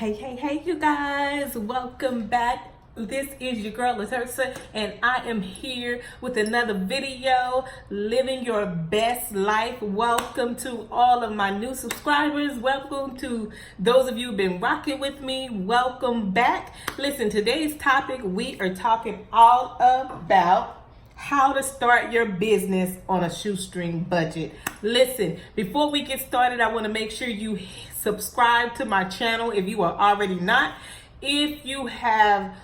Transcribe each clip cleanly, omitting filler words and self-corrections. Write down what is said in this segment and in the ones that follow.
Hey, you guys, welcome back. This is your girl Latersa, and I am here with another video, living your best life. Welcome to all of my new subscribers. Welcome to those of you who've been rocking with me. Welcome back. Listen, today's topic, we are talking all about how to start your business on a shoestring budget. Listen, before we get started, I want to make sure you subscribe to my channel if you are already not. If you have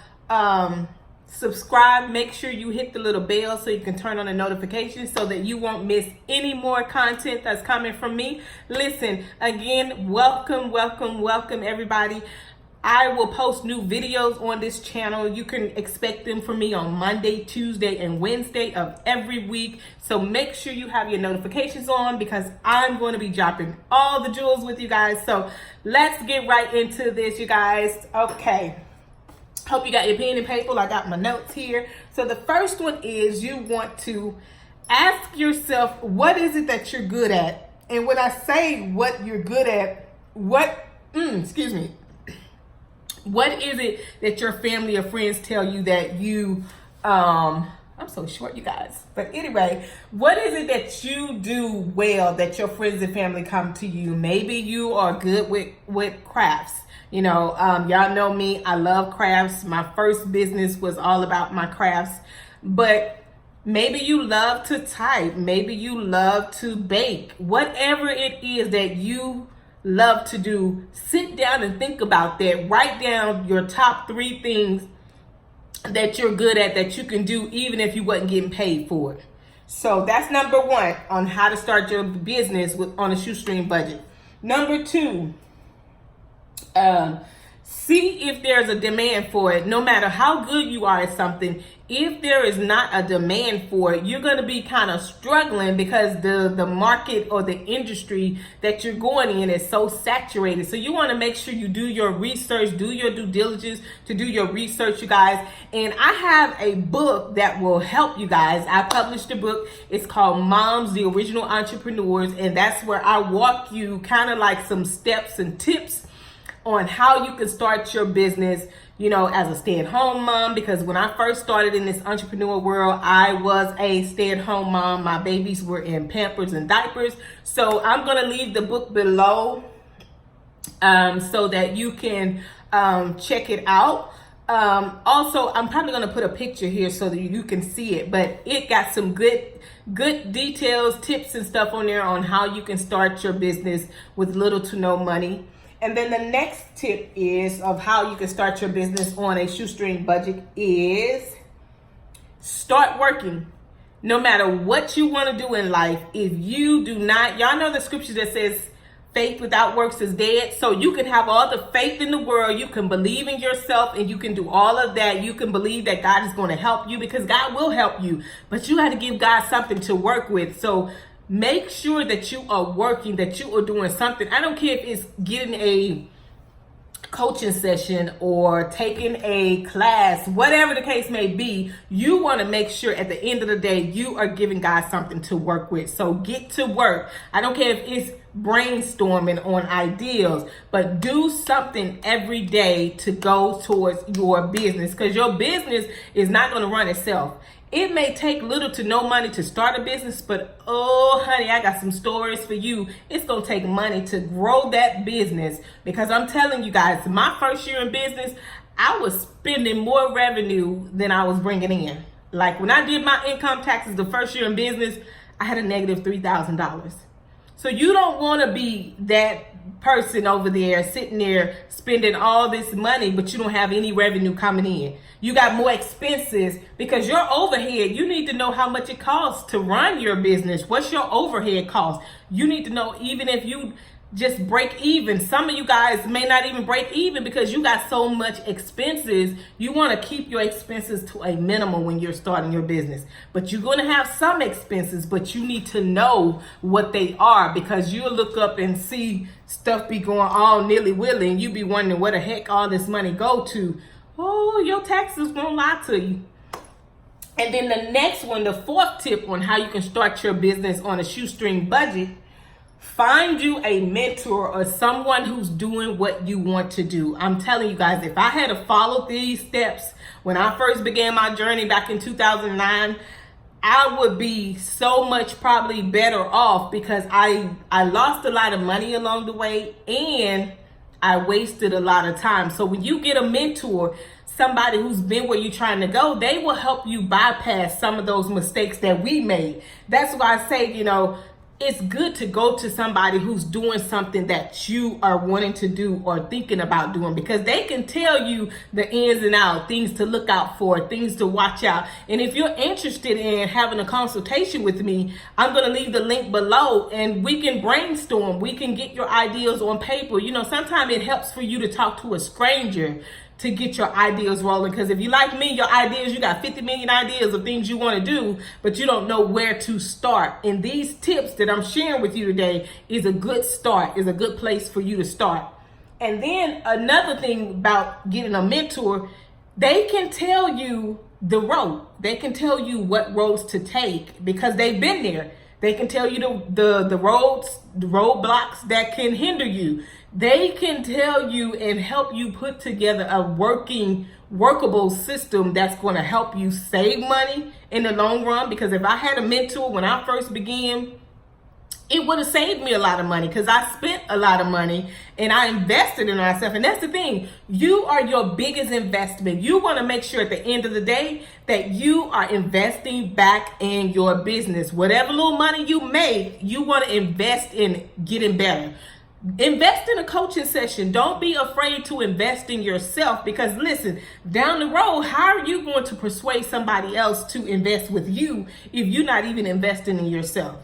subscribed, make sure you hit the little bell so you can turn on the notifications so that you won't miss any more content that's coming from me. Listen, again, welcome everybody. I will post new videos on this channel. You can expect them from me on Monday, Tuesday, and Wednesday of every week. So make sure you have your notifications on because I'm going to be dropping all the jewels with you guys. So let's get right into this, you guys. Okay. Hope you got your pen and paper. I got my notes here. So the first one is you want to ask yourself, what is it that you're good at? And when I say what you're good at, what is it that your family or friends tell you that you, I'm so short, you guys. But anyway, what is it that you do well that your friends and family come to you? Maybe you are good with crafts. You know, y'all know me. I love crafts. My first business was all about my crafts. But maybe you love to type. Maybe you love to bake. Whatever it is that you love to do, sit down and think about that. Write down your top 3 things that you're good at that you can do even if you wasn't getting paid for it. So that's number 1 on how to start your business on a shoestring budget. Number 2, see if there's a demand for it. No matter how good you are at something, if there is not a demand for it, you're going to be kind of struggling because the market or the industry that you're going in is so saturated. So you want to make sure you do your research, do your due diligence to do your research, you guys. And I have a book that will help you guys. I published a book. It's called Moms, the Original Entrepreneurs. And that's where I walk you kind of like some steps and tips on how you can start your business, you know, as a stay-at-home mom. Because when I first started in this entrepreneur world, I was a stay-at-home mom. My babies were in Pampers and diapers. So I'm going to leave the book below so that you can check it out. Also, I'm probably going to put a picture here so that you can see it. But it got some good details, tips and stuff on there on how you can start your business with little to no money. And then the next tip is of how you can start your business on a shoestring budget is start working. No matter what you want to do in life, if you do not, y'all know the scripture that says faith without works is dead. So you can have all the faith in the world. You can believe in yourself and you can do all of that. You can believe that God is going to help you because God will help you. But you got to give God something to work with. So make sure that you are working, that you are doing something. I don't care if it's getting a coaching session or taking a class, whatever the case may be. You want to make sure at the end of the day, you are giving God something to work with. So get to work. I don't care if it's brainstorming on ideas, but do something every day to go towards your business because your business is not going to run itself. It may take little to no money to start a business, but oh, honey, I got some stories for you. It's going to take money to grow that business because I'm telling you guys, my first year in business, I was spending more revenue than I was bringing in. Like when I did my income taxes the first year in business, I had a negative $3,000. So you don't want to be that person over there sitting there spending all this money, but you don't have any revenue coming in. You got more expenses because your overhead, you need to know how much it costs to run your business. What's your overhead cost? You need to know even if you just break even. Some of you guys may not even break even because you got so much expenses. You want to keep your expenses to a minimum when you're starting your business. But you're going to have some expenses, but you need to know what they are because you'll look up and see stuff be going all nilly-willy and you be wondering where the heck all this money go to. Oh, your taxes won't lie to you. And then the next one, the 4th tip on how you can start your business on a shoestring budget Find you a mentor or someone who's doing what you want to do. I'm telling you guys, if I had to follow these steps when I first began my journey back in 2009, I would be so much probably better off, because I lost a lot of money along the way and I wasted a lot of time. So when you get a mentor, somebody who's been where you're trying to go, they will help you bypass some of those mistakes that we made. That's why I say, it's good to go to somebody who's doing something that you are wanting to do or thinking about doing, because they can tell you the ins and outs, things to look out for, things to watch out. And if you're interested in having a consultation with me, I'm going to leave the link below and we can brainstorm. We can get your ideas on paper. Sometimes it helps for you to talk to a stranger to get your ideas rolling. Because if you like me, your ideas, you got 50 million ideas of things you want to do, but you don't know where to start. And these tips that I'm sharing with you today is a good start, is a good place for you to start. And then another thing about getting a mentor, they can tell you the road. They can tell you what roads to take because they've been there. They can tell you the roads, the roadblocks that can hinder you. They can tell you and help you put together a workable system that's going to help you save money in the long run. Because if I had a mentor when I first began, it would have saved me a lot of money, because I spent a lot of money and I invested in myself. And that's the thing. You are your biggest investment. You want to make sure at the end of the day that you are investing back in your business. Whatever little money you make, you want to invest in getting better. Invest in a coaching session. Don't be afraid to invest in yourself, because listen, down the road, how are you going to persuade somebody else to invest with you if you're not even investing in yourself?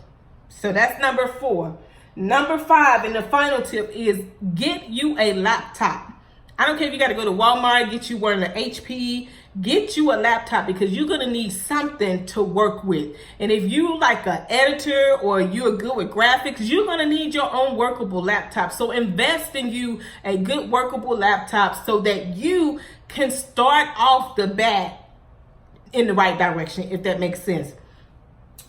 So that's number 4. Number 5, and the final tip is get you a laptop. I don't care if you got to go to Walmart, get you one of the HP, get you a laptop, because you're going to need something to work with. And if you like an editor or you're good with graphics, you're going to need your own workable laptop. So invest in you a good workable laptop so that you can start off the bat in the right direction, if that makes sense.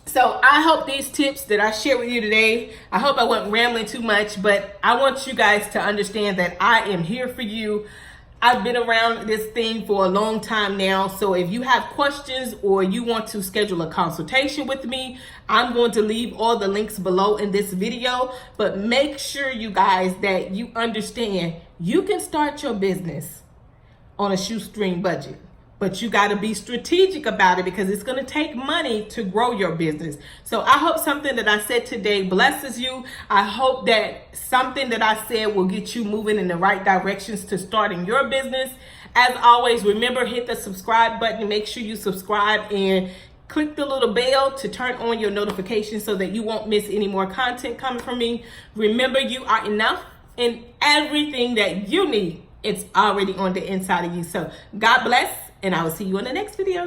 So I hope these tips that I shared with you today, I hope I wasn't rambling too much, but I want you guys to understand that I am here for you. I've been around this thing for a long time now. So if you have questions or you want to schedule a consultation with me, I'm going to leave all the links below in this video. But make sure, you guys, that you understand you can start your business on a shoestring budget. But you got to be strategic about it, because it's going to take money to grow your business. So I hope something that I said today blesses you. I hope that something that I said will get you moving in the right directions to starting your business. As always, remember, hit the subscribe button. Make sure you subscribe and click the little bell to turn on your notifications so that you won't miss any more content coming from me. Remember, you are enough, and everything that you need, it's already on the inside of you. So God bless. And I will see you in the next video.